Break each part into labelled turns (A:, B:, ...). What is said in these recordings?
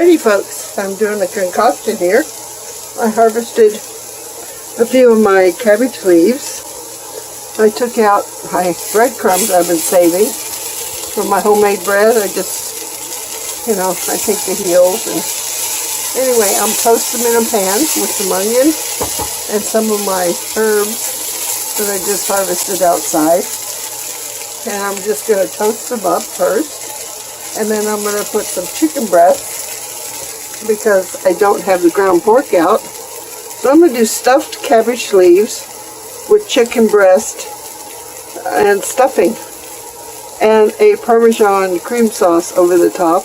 A: Alrighty folks, I'm doing a concoction here. I harvested a few of my cabbage leaves. I took out my breadcrumbs I've been saving for my homemade bread. I just, I take the heels and anyway, I'm toasting them in a pan with some onion and some of my herbs that I just harvested outside. And I'm just going to toast them up first. And then I'm going to put some chicken breasts because I don't have the ground pork out. So I'm going to do stuffed cabbage leaves with chicken breast and stuffing and a Parmesan cream sauce over the top.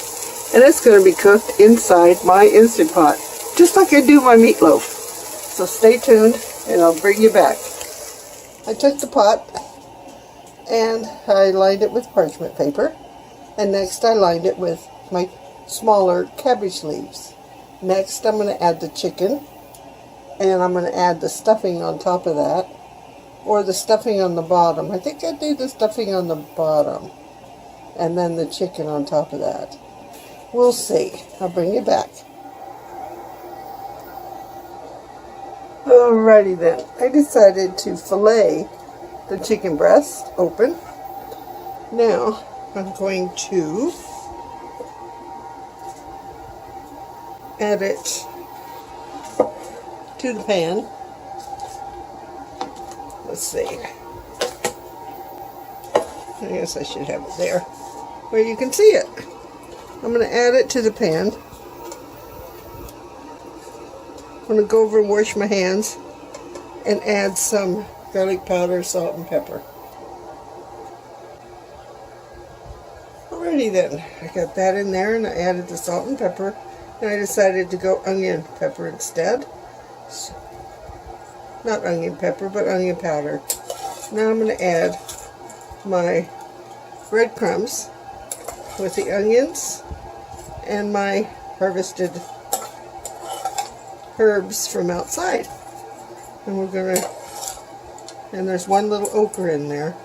A: And it's going to be cooked inside my Instant Pot, just like I do my meatloaf. So stay tuned and I'll bring you back. I took the pot and I lined it with parchment paper. And next I lined it with my smaller cabbage leaves. Next I'm going to add the chicken. And I'm going to add the stuffing on top of that. Or the stuffing on the bottom. I think I do the stuffing on the bottom. And then the chicken on top of that. We'll see. I'll bring you back. Alrighty then. I decided to fillet the chicken breast open. Now I'm going to add it to the pan. Let's see. I guess I should have it there where you can see it. I'm going to add it to the pan. I'm going to go over and wash my hands and add some garlic powder, salt, and pepper. Alrighty then, I got that in there and I added the salt and pepper, and I decided to go onion pepper instead. Not onion pepper, but onion powder. Now I'm going to add my breadcrumbs with the onions and my harvested herbs from outside. And we're going to, and there's one little ochre in there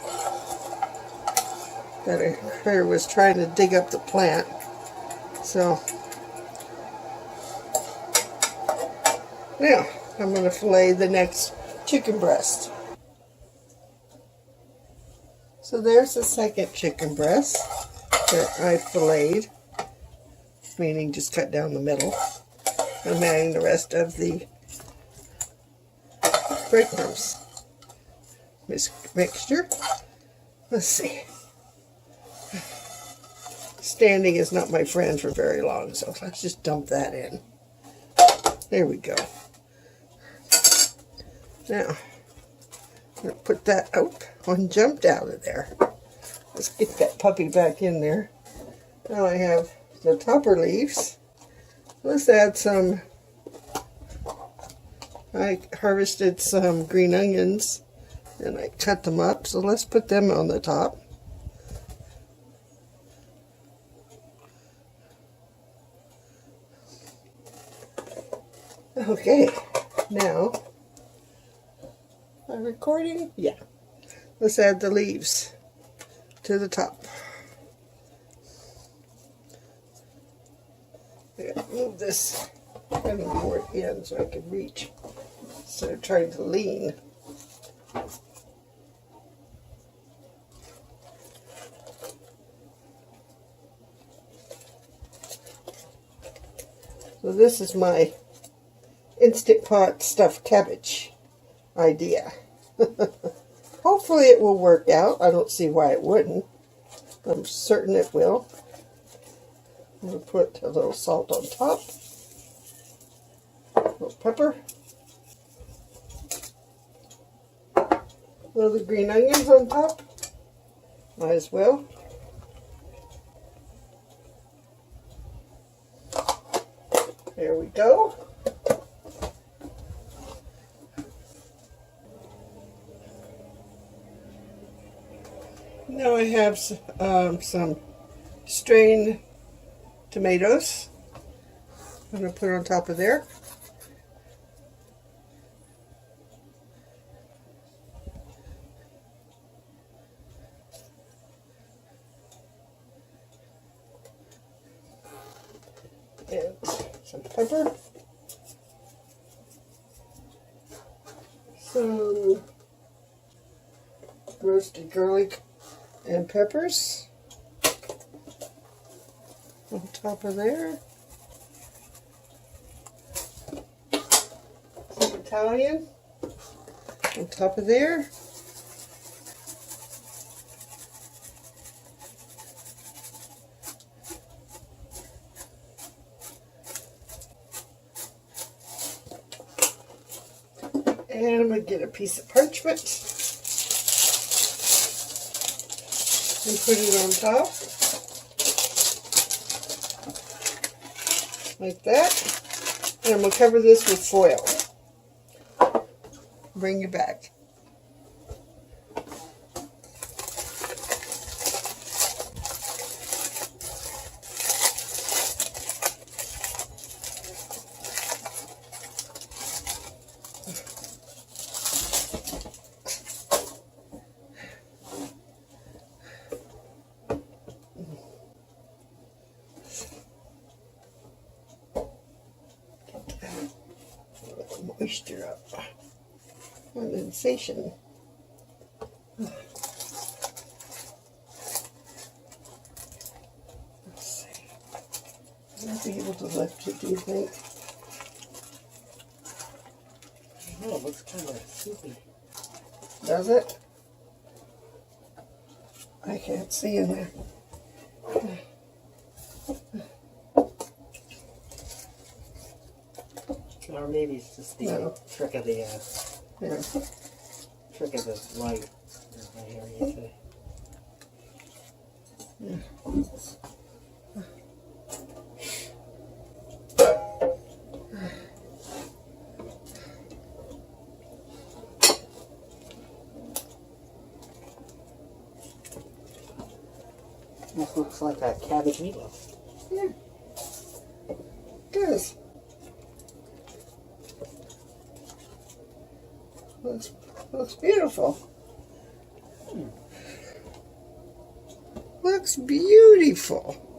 A: that a critter was trying to dig up the plant. So now I'm going to fillet the next chicken breast. So there's the second chicken breast that I filleted, meaning just cut down the middle. I'm adding the rest of the breadcrumbs mixture. Let's see. Standing is not my friend for very long, so let's just dump that in. There we go. Now, I'm going to put that out. One jumped out of there. Let's get that puppy back in there. Now I have the topper leaves. Let's add some. I harvested some green onions and I cut them up, so let's put them on the top. Okay, now, am I recording? Yeah. Let's add the leaves to the top. I gotta move this kind of more in so I can reach instead of trying to lean. So this is my Instant Pot stuffed cabbage idea. Hopefully it will work out. I don't see why it wouldn't. I'm certain it will. I'm going to put a little salt on top. A little pepper. A little green onions on top. Might as well. There we go. Now I have some strained tomatoes. I'm going to put on top of there. And some pepper. Some roasted garlic and peppers on top of there. Some Italian on top of there. And I'm going to get a piece of parchment and put it on top, like that. And I'm going to cover this with foil. Bring you back. Moisture up. Condensation. Let's see. I'll be able to lift it, do you think?
B: Oh, it looks kind of soupy.
A: Does it? I can't see in there.
B: Or maybe it's just the trick of the light. I hear you say. This looks like a cabbage meatloaf.
A: Yeah. Does. Looks beautiful. Looks beautiful.